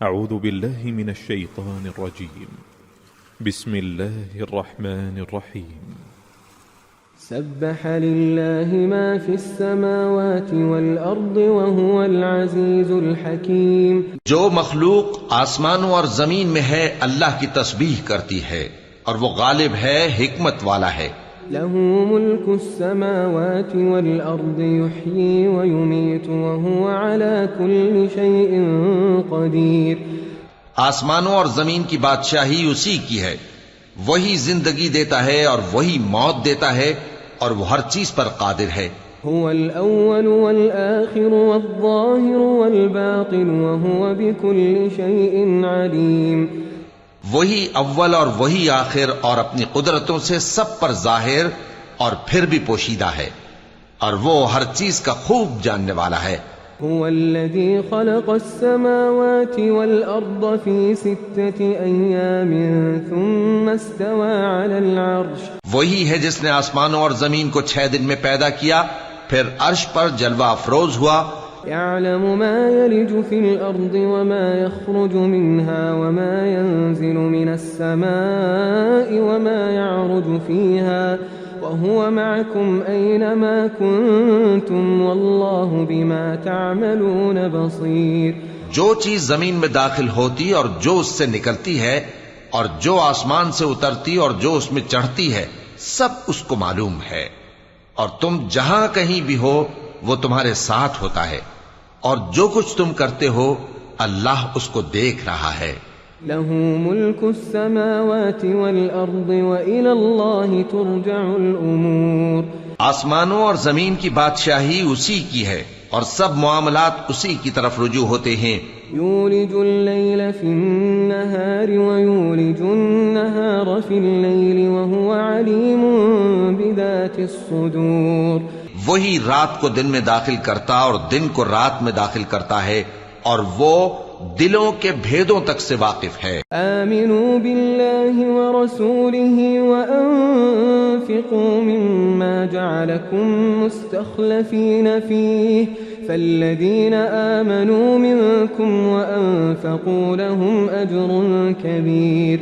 أعوذ بالله من الشيطان الرجيم. بسم الله الرحمن الرحيم. سبح لله ما في السماوات والأرض وهو العزيز الحكيم. جو مخلوق آسمانوں اور زمین میں ہے اللہ کی تسبیح کرتی ہے اور وہ غالب ہے، حکمت والا ہے. له ملك السماوات والأرض يحيي ويميت وهو على كل شيء قدير. آسمانوں اور زمین کی بادشاہی اسی کی ہے، وہی زندگی دیتا ہے اور وہی موت دیتا ہے اور وہ ہر چیز پر قادر ہے. هو الأول والآخر والظاهر والباطن وهو بكل شيء عليم. وہی اول اور وہی آخر اور اپنی قدرتوں سے سب پر ظاہر اور پھر بھی پوشیدہ ہے، اور وہ ہر چیز کا خوب جاننے والا ہے. هو الذي خلق السماوات والأرض في 6 أيام ثم استوى على العرش. وہی ہے جس نے آسمانوں اور زمین کو 6 دن میں پیدا کیا، پھر عرش پر جلوہ افروز ہوا. يعلم ما يلج في الأرض وما يخرج منها وما ينزل من السماء وما يعرج فيها وهو معكم أينما كنتم والله بما تعملون بصير. جو چیز زمین میں داخل ہوتی اور جو اس سے نکلتی ہے اور جو آسمان سے اترتی اور جو اس میں چڑھتی ہے، سب اس کو معلوم ہے، اور تم جہاں کہیں بھی ہو وہ تمہارے ساتھ ہوتا ہے، اور جو کچھ تم کرتے ہو اللہ اس کو دیکھ رہا ہے. له ملك السماوات والأرض وإلى الله ترجع الأمور. آسمانوں اور زمین کی بادشاہی اسی کی ہے اور سب معاملات اسی کی طرف رجوع ہوتے ہیں. يولج الليل في النهار ويولج النهار في الليل وهو عليم بذات الصدور. وہی رات کو دن میں داخل کرتا اور دن کو رات میں داخل کرتا ہے، اور وہ دلوں کے بھیدوں تک سے واقف ہے. آمنوا بالله ورسوله وأنفقوا مما جعلكم مستخلفين فيه فالذين آمنوا منكم وأنفقوا لهم أجر كبير.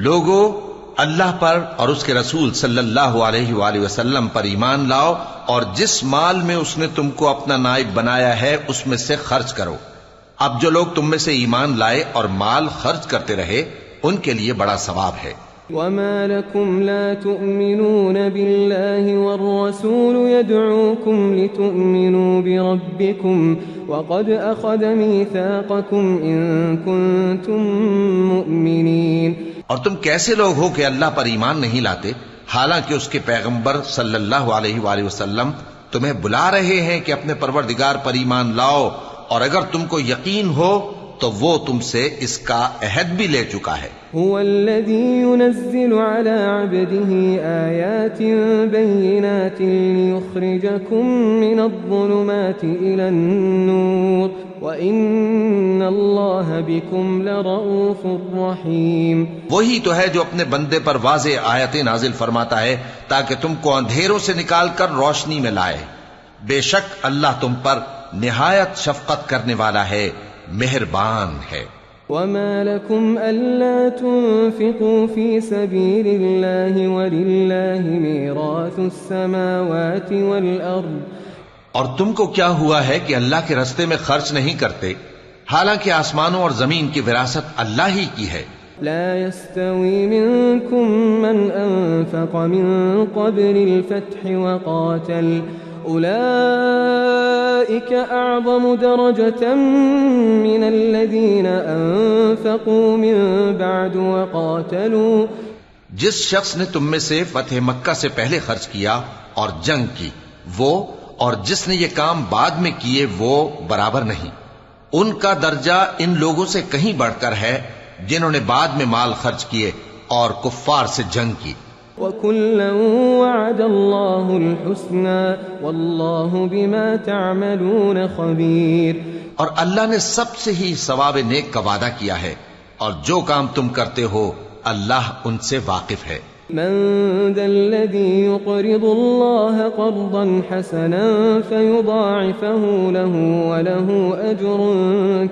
لوگو، اللہ پر اور اس کے رسول صلی اللہ علیہ وآلہ وسلم پر ایمان لاؤ، اور جس مال میں اس نے تم کو اپنا نائب بنایا ہے اس میں سے خرچ کرو. اب جو لوگ تم میں سے ایمان لائے اور مال خرچ کرتے رہے ان کے لیے بڑا ثواب ہے. وما لكم لا تؤمنون بالله والرسول يدعوكم لتؤمنوا بربكم وقد أخذ ميثاقكم إن كنتم مؤمنين. اور تم کیسے لوگ ہو کہ اللہ پر ایمان نہیں لاتے، حالانکہ اس کے پیغمبر صلی اللہ علیہ وآلہ وسلم تمہیں بلا رہے ہیں کہ اپنے پروردگار پر ایمان لاؤ، اور اگر تم کو یقین ہو تو وہ تم سے اس کا عہد بھی لے چکا ہے. هو الذي ينزل على عبده آيات بينات ليخرجكم من الظلمات إلى النور وإن الله بكم لرؤوف رحيم. وہی تو ہے جو اپنے بندے پر واضح آیتیں نازل فرماتا ہے تاکہ تم کو اندھیروں سے نکال کر روشنی میں لائے. بے شک اللہ تم پر نہایت شفقت کرنے والا ہے، مہربان ہے. وما لكم ألا تنفقوا في سبيل الله ولله ميراث السماوات والأرض. اور تم کو کیا ہوا ہے کہ اللہ کے راستے میں خرچ نہیں کرتے، حالانکہ آسمانوں اور زمین کی وراثت اللہ ہی کی ہے. لا يستوي منكم من أنفق من قبل الفتح وقاتل أولئك أعظم درجة من الذين أنفقوا من بعد وقاتلوا. جس شخص نے تم میں سے فتح مکہ سے پہلے خرچ کیا اور جنگ کی، وہ اور جس نے یہ کام بعد میں کیے وہ برابر نہیں. ان کا درجہ ان لوگوں سے کہیں بڑھ کر ہے جنہوں نے بعد میں مال خرچ کیے اور کفار سے جنگ کی. وَكُلًّا وَعَدَ اللَّهُ الْحُسْنَى وَاللَّهُ بِمَا تَعْمَلُونَ خَبِيرٌ. اور اللہ نے سب سے ہی ثواب نیک کا وعدہ کیا ہے، اور جو کام تم کرتے ہو اللہ ان سے واقف ہے. من ذا الذي يقرض الله قرضا حسنا فيضاعفه له وله أجر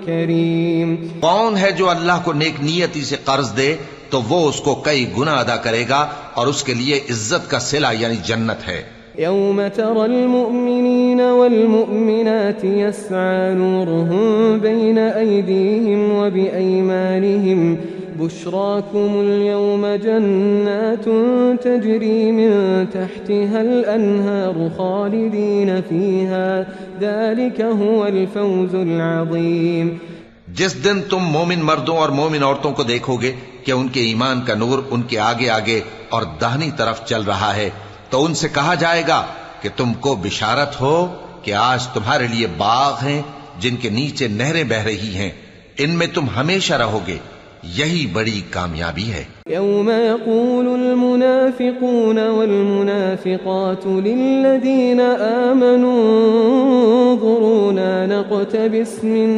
كريم. کون ہے جو اللہ کو نیک نیتی سے قرض دے تو وہ اس کو کئی گنا ادا کرے گا اور اس کے لیے عزت کا صلہ یعنی جنت ہے. يوم ترى المؤمنين والمؤمنات يسعى نورهم بين أيديهم وبأيمانهم بشراكم اليوم جنات تجري من تحتها الأنهار خالدين فيها ذلك هو الفوز العظيم. جس دن تم مومن مردوں اور مومن عورتوں کو دیکھو گے کہ ان کے ایمان کا نور ان کے آگے آگے اور داہنی طرف چل رہا ہے تو ان سے کہا جائے گا کہ تم کو بشارت ہو کہ آج تمہارے لیے باغ ہیں جن کے نیچے نہریں بہ رہی ہیں، ان میں تم ہمیشہ رہو گے، یہی بڑی کامیابی ہے. يوم يقول المنافقون والمنافقات للذين آمنوا انظرونا نقتبس من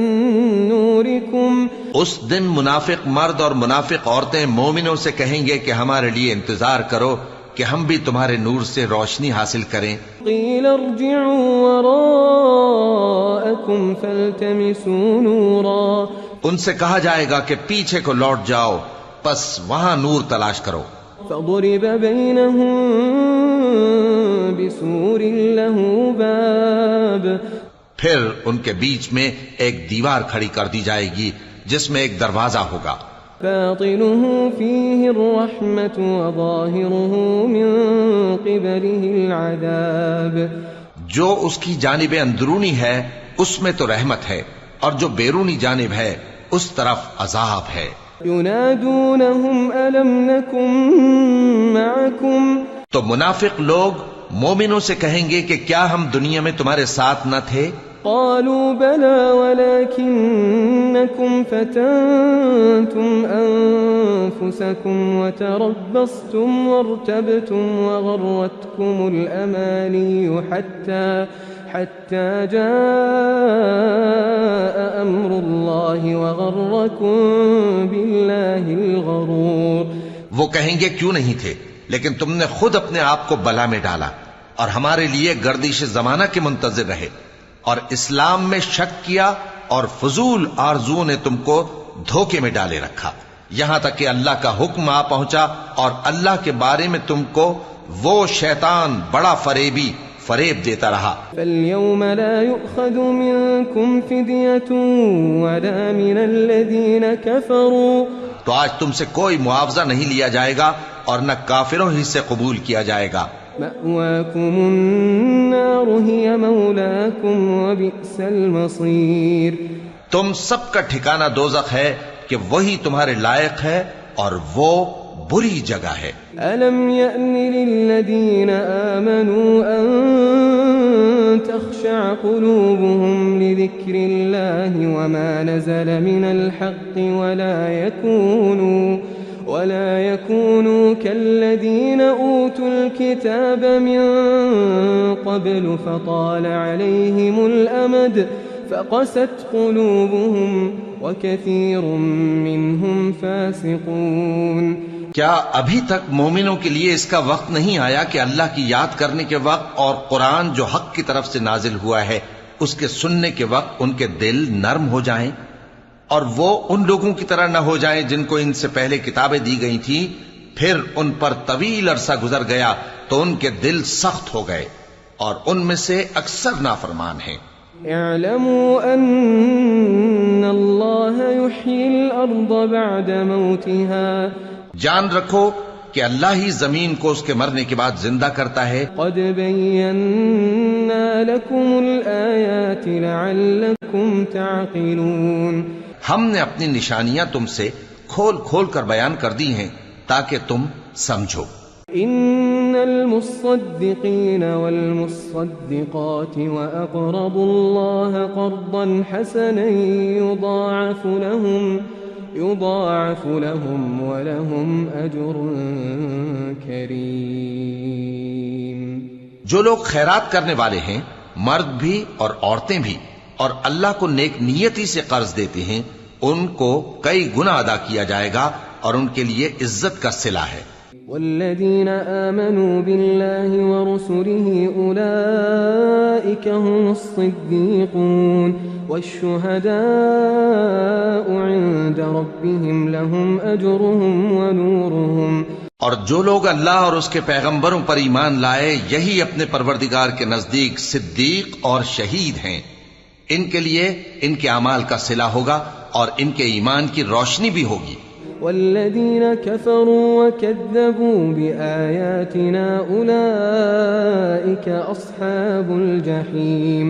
نوركم. اس دن منافق مرد اور منافق عورتیں مومنوں سے کہیں گے کہ ہمارے لیے انتظار کرو کہ ہم بھی تمہارے نور سے روشنی حاصل کریں. قیل ارجعوا وراءکم فالتمسوا نورا. ان سے کہا جائے گا کہ پیچھے کو لوٹ جاؤ، پس وہاں نور تلاش کرو. فضرب بینہم بسور لہ باب. پھر ان کے بیچ میں ایک دیوار کھڑی کر دی جائے گی جس میں ایک دروازہ ہوگا. باطنه فيه الرحمة وظاهره من قبله العذاب. جو اس کی جانب اندرونی ہے اس میں تو رحمت ہے اور جو بیرونی جانب ہے اس طرف عذاب ہے. ينادونهم ألم نكن معكم. تو منافق لوگ مومنوں سے کہیں گے کہ کیا ہم دنیا میں تمہارے ساتھ نہ تھے؟ قالوا بلى ولكنكم فتنتم أنفسكم وتربصتم وارتبتم وغرتكم الأماني حتى جاء أمر الله وغركم بالله الغرور. وہ کہیں گے کیوں نہیں تھے، لیکن تم نے خود اپنے آپ کو بلا میں ڈالا اور ہمارے لیے گردش زمانہ کے منتظر رہے اور اسلام میں شک کیا اور فضول آرزو نے تم کو دھوکے میں ڈالے رکھا، یہاں تک کہ اللہ کا حکم آ پہنچا اور اللہ کے بارے میں تم کو وہ شیطان بڑا فریبی فریب دیتا رہا. فاليوم لا يؤخذ منكم فدية ولا من الذين كفروا. تو آج تم سے کوئی معاوضہ نہیں لیا جائے گا اور نہ کافروں ہی سے قبول کیا جائے گا. مأواكم النار هي مولاكم وبئس المصير. تم سب کا ٹھکانہ دوزخ ہے کہ وہی تمہارے لائق ہے اور وہ بری جگہ ہے. ألم يأن للذين آمنوا أن تخشع قلوبهم لذكر الله وما نزل من الحق ولا يكونوا كالذين أوتوا الكتاب من قبل فطال عليهم الأمد فقست قلوبهم وكثير منهم فاسقون. کیا ابھی تک مومنوں کے لیے اس کا وقت نہیں آیا کہ اللہ کی یاد کرنے کے وقت اور قرآن جو حق کی طرف سے نازل ہوا ہے اس کے سننے کے وقت ان کے دل نرم ہو جائیں اور وہ ان لوگوں کی طرح نہ ہو جائیں جن کو ان سے پہلے کتابیں دی گئی تھیں، پھر ان پر طویل عرصہ گزر گیا تو ان کے دل سخت ہو گئے اور ان میں سے اکثر نافرمان ہیں. اعلموا ان اللہ یحیی الارض بعد موتها. جان رکھو کہ اللہ ہی زمین کو اس کے مرنے کے بعد زندہ کرتا ہے. قد بینا لکم الآیات لعلکم تعقلون. ہم نے اپنی نشانیاں تم سے کھول کھول کر بیان کر دی ہیں تاکہ تم سمجھو. ان المصدقین والمصدقات واقرضوا اللہ قرضا حسنا يضاعف لهم ولهم اجر کریم. جو لوگ خیرات کرنے والے ہیں، مرد بھی اور عورتیں بھی، اور اللہ کو نیک نیتی سے قرض دیتے ہیں، ان کو کئی گنا ادا کیا جائے گا اور ان کے لیے عزت کا صلہ ہے. والذين آمنوا بالله ورسله أولئك هم الصديقون والشهداء عند ربهم لهم أجرهم ونورهم. اور جو لوگ اللہ اور اس کے پیغمبروں پر ایمان لائے یہی اپنے پروردگار کے نزدیک صدیق اور شہید ہیں. ان کے لیے ان کے اعمال کا صلہ ہوگا اور ان کے ایمان کی روشنی بھی ہوگی. والذين كفروا وكذبوا بآياتنا أولئك أصحاب الجحيم.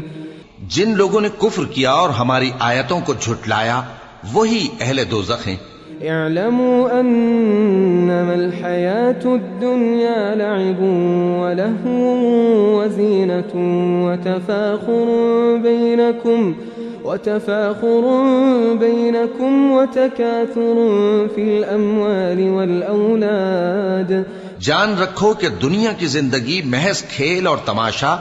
جن لوگوں نے کفر کیا اور ہماری آیتوں کو جھٹلایا وہی اہل دوزخ ہیں. اعلموا انما الحياة الدنيا لعب ولهو وزينة وتفاخر بينكم وتكاثر في الأموال والأولاد. جان رکھو کہ دنیا کی زندگی محض کھیل اور تماشا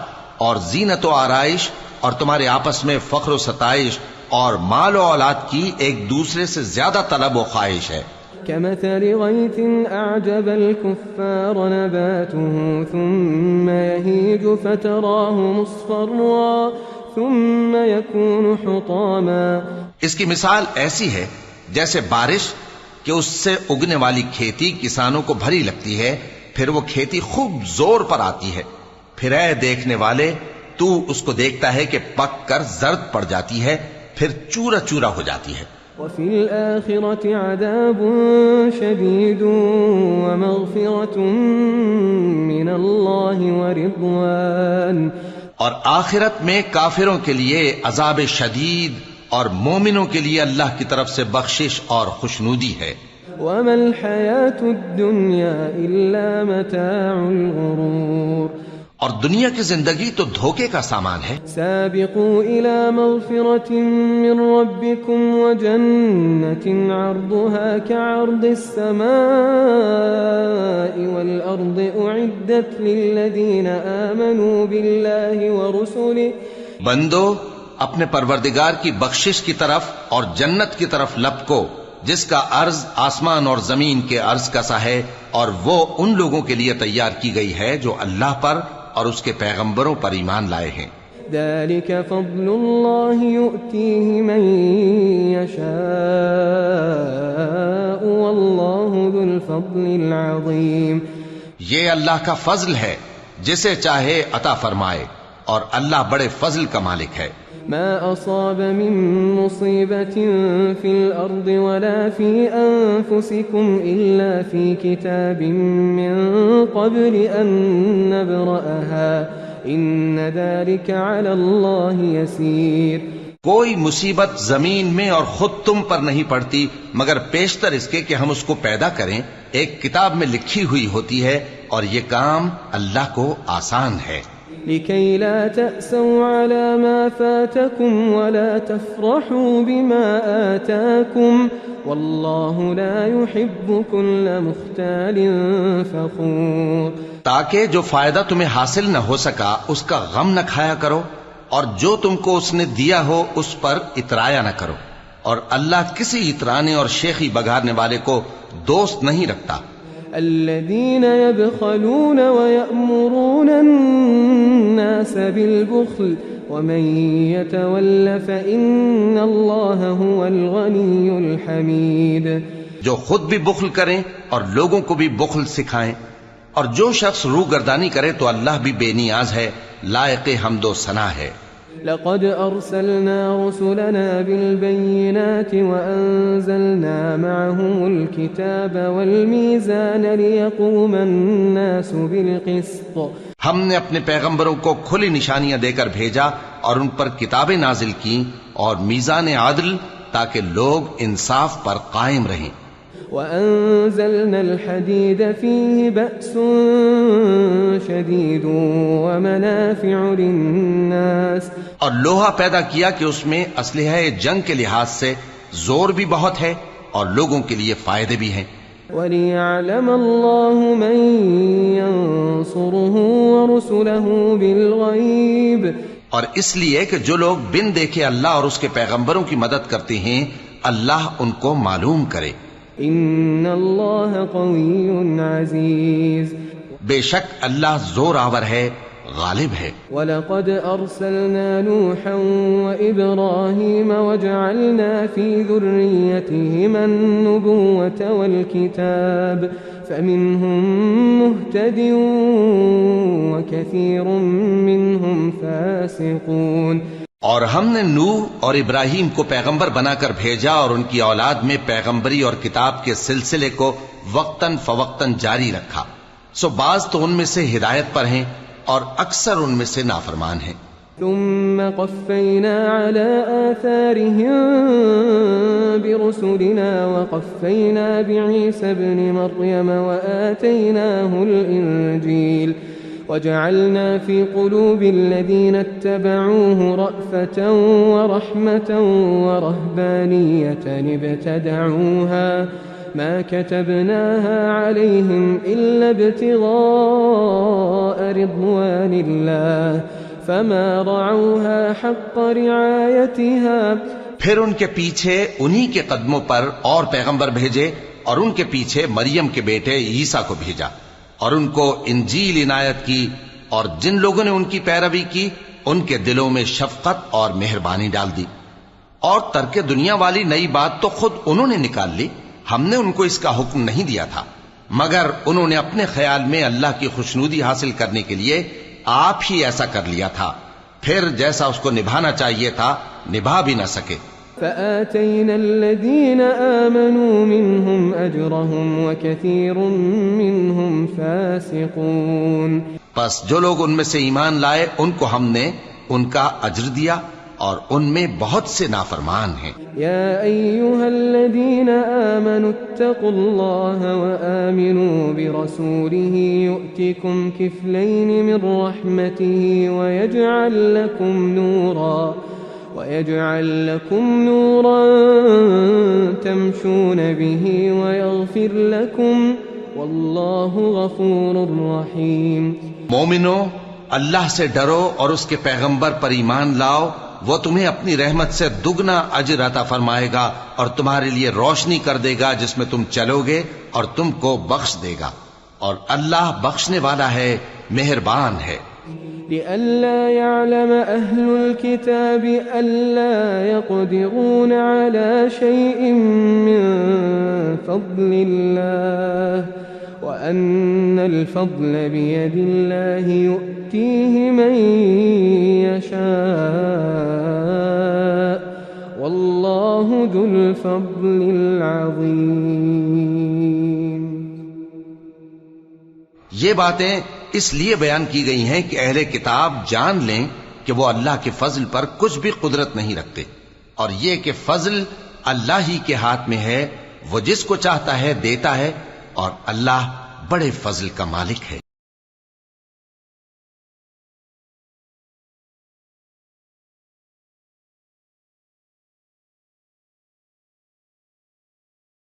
اور زینت و آرائش اور تمہارے آپس میں فخر و ستائش اور مال و اولاد کی ایک دوسرے سے زیادہ طلب و خواہش ہے. كمثل غيث أعجب الكفار نباته ثم يهيج فتراه مصفرا ثم يكون حطاما. اس کی مثال ایسی ہے جیسے بارش کہ اس سے اگنے والی کھیتی کسانوں کو بھری لگتی ہے، پھر وہ کھیتی خوب زور پر آتی ہے، پھر اے دیکھنے والے تو اس کو دیکھتا ہے کہ پک کر زرد پڑ جاتی ہے، پھر چورا چورا ہو جاتی ہے. وفي الآخرة عذاب شديد ومغفرة من الله ورضوان. اور آخرت میں کافروں کے لیے عذاب شدید اور مومنوں کے لیے اللہ کی طرف سے بخشش اور خوشنودی ہے. وما الحياة الدنيا إلا متاع الغرور. اور دنیا کی زندگی تو دھوکے کا سامان ہے. سابقوا إلى مغفرة من ربكم وجنة عرضها كعرض السماء والأرض أعدت للذين آمنوا بالله ورسله. بندو اپنے پروردگار کی بخشش کی طرف اور جنت کی طرف لپکو جس کا عرض آسمان اور زمین کے عرض کا سا ہے، اور وہ ان لوگوں کے لیے تیار کی گئی ہے جو اللہ پر اور اس کے پیغمبروں پر ایمان لائے ہیں. ذلك فضل الله يؤتيه من يشاء والله ذو الفضل العظيم. یہ اللہ کا فضل ہے جسے چاہے عطا فرمائے، اور اللہ بڑے فضل کا مالک ہے. ما أصاب من مصيبة في الأرض ولا في أنفسكم إلا في كتاب من قبل أن نبرأها إن ذلك على الله يسير. کوئی مصیبت زمین میں اور خود تم پر نہیں پڑتی مگر پیشتر اس کے کہ ہم اس کو پیدا کریں ایک کتاب میں لکھی ہوئی ہوتی ہے، اور یہ کام اللہ کو آسان ہے. لكي لا تأسوا على ما فاتكم ولا تفرحوا بما آتاكم والله لا يحب كل مختال فخور. تاکہ جو فائدہ تمہیں حاصل نہ ہو سکا اس کا غم نہ کھایا کرو، اور جو تم کو اس نے دیا ہو اس پر اترایا نہ کرو، اور اللہ کسی اترانے اور شیخی بگارنے والے کو دوست نہیں رکھتا. الذين يبخلون ويأمرون الناس بالبخل ومن يتول فإن الله هو الغني الحميد. جو خود بھی بخل کریں اور لوگوں کو بھی بخل سکھائیں، اور جو شخص روگردانی کرے تو اللہ بھی بے نیاز ہے، لائق حمد و ثنا ہے. لقد أرسلنا رسلنا بالبينات وأنزلنا معهم الكتاب والميزان ليقوم الناس بالقسط. ہم نے اپنے پیغمبروں کو کھلی نشانیاں دے کر بھیجا اور ان پر کتابیں نازل کی اور میزان عدل تاکہ لوگ انصاف پر قائم رہیں. وأنزلنا الحديد فيه بأس شديد ومنافع للناس. اور لوہا پیدا کیا کہ اس میں اسلحہ جنگ کے لحاظ سے زور بھی بہت ہے اور لوگوں کے لیے فائدے بھی ہیں. وَلِيَعْلَمَ اللَّهُ مَن يَنصُرُهُ وَرُسُلَهُ بِالْغَيْبِ. اور اس لیے کہ جو لوگ بن دیکھے اللہ اور اس کے پیغمبروں کی مدد کرتے ہیں اللہ ان کو معلوم کرے. إن الله قوي عزيز بے شک اللہ زور آور ہے، غالب ہے۔ وَلَقَدْ أَرْسَلْنَا نُوحًا وَإِبْرَاهِيمَ وَجَعَلْنَا فِي ذُرِّيَّتِهِمَا النُّبُوَّةَ وَالْكِتَابَ فَمِنْهُمْ مُهْتَدٍ وَكَثِيرٌ مِّنْهُمْ فَاسِقُونَ۔ اور ہم نے نوح اور ابراہیم کو پیغمبر بنا کر بھیجا اور ان کی اولاد میں پیغمبری اور کتاب کے سلسلے کو وقتاً فوقتاً جاری رکھا، سو بعض تو ان میں سے ہدایت پر ہیں اور اکثر ان میں سے نافرمان ہیں۔ ثم قفينا على آثارهم برسلنا وقفينا بعيسى ابن مريم وآتيناه الإنجيل وجعلنا في قلوب الذين اتبعوه رأفة ورحمة ورهبانية ابتدعوها ما كتبناها عليهم إلا ابتغاء رضوان الله فما رعوها حق رعايتها۔ پھر ان کے پیچھے انہی کے قدموں پر اور پیغمبر بھیجے اور ان کے پیچھے مریم کے بیٹے عیسیٰ کو بھیجا اور ان کو انجیل عنایت کی، اور جن لوگوں نے ان کی پیروی کی ان کے دلوں میں شفقت اور مہربانی ڈال دی۔ اور ترک دنیا والی نئی بات تو خود انہوں نے نکال لی، ہم نے ان کو اس کا حکم نہیں دیا تھا، مگر انہوں نے اپنے خیال میں اللہ کی خوشنودی حاصل کرنے کے لیے آپ ہی ایسا کر لیا تھا، پھر جیسا اس کو نبھانا چاہیے تھا نبھا بھی نہ سکے۔ فآتينا الذين آمنوا منهم أجرهم وكثير منهم فاسقون۔ پس جو لوگ ان میں سے ایمان لائے ان کو ہم نے ان کا اجر دیا اور ان میں بہت سے نافرمان ہیں۔ يا أيها الذين آمنوا اتقوا الله وآمنوا برسوله يؤتكم كفلين من رحمته ويجعل لكم نورا تمشون به ويغفر لكم والله غفور رحيم۔ مومنو، اللہ سے ڈرو اور اس کے پیغمبر پر ایمان لاؤ، وہ تمہیں اپنی رحمت سے دگنا اجر عطا فرمائے گا اور تمہارے لیے روشنی کر دے گا جس میں تم چلو گے اور تم کو بخش دے گا، اور اللہ بخشنے والا ہے، مہربان ہے۔ لئلا يعلم أهل الكتاب ألا يقدرون على شيء من فضل الله وأن الفضل بيد الله يؤتيه من يشاء والله ذو الفضل العظيم۔ یہ باتیں اس لیے بیان کی گئی ہیں کہ اہل کتاب جان لیں کہ وہ اللہ کے فضل پر کچھ بھی قدرت نہیں رکھتے، اور یہ کہ فضل اللہ ہی کے ہاتھ میں ہے، وہ جس کو چاہتا ہے دیتا ہے، اور اللہ بڑے فضل کا مالک ہے۔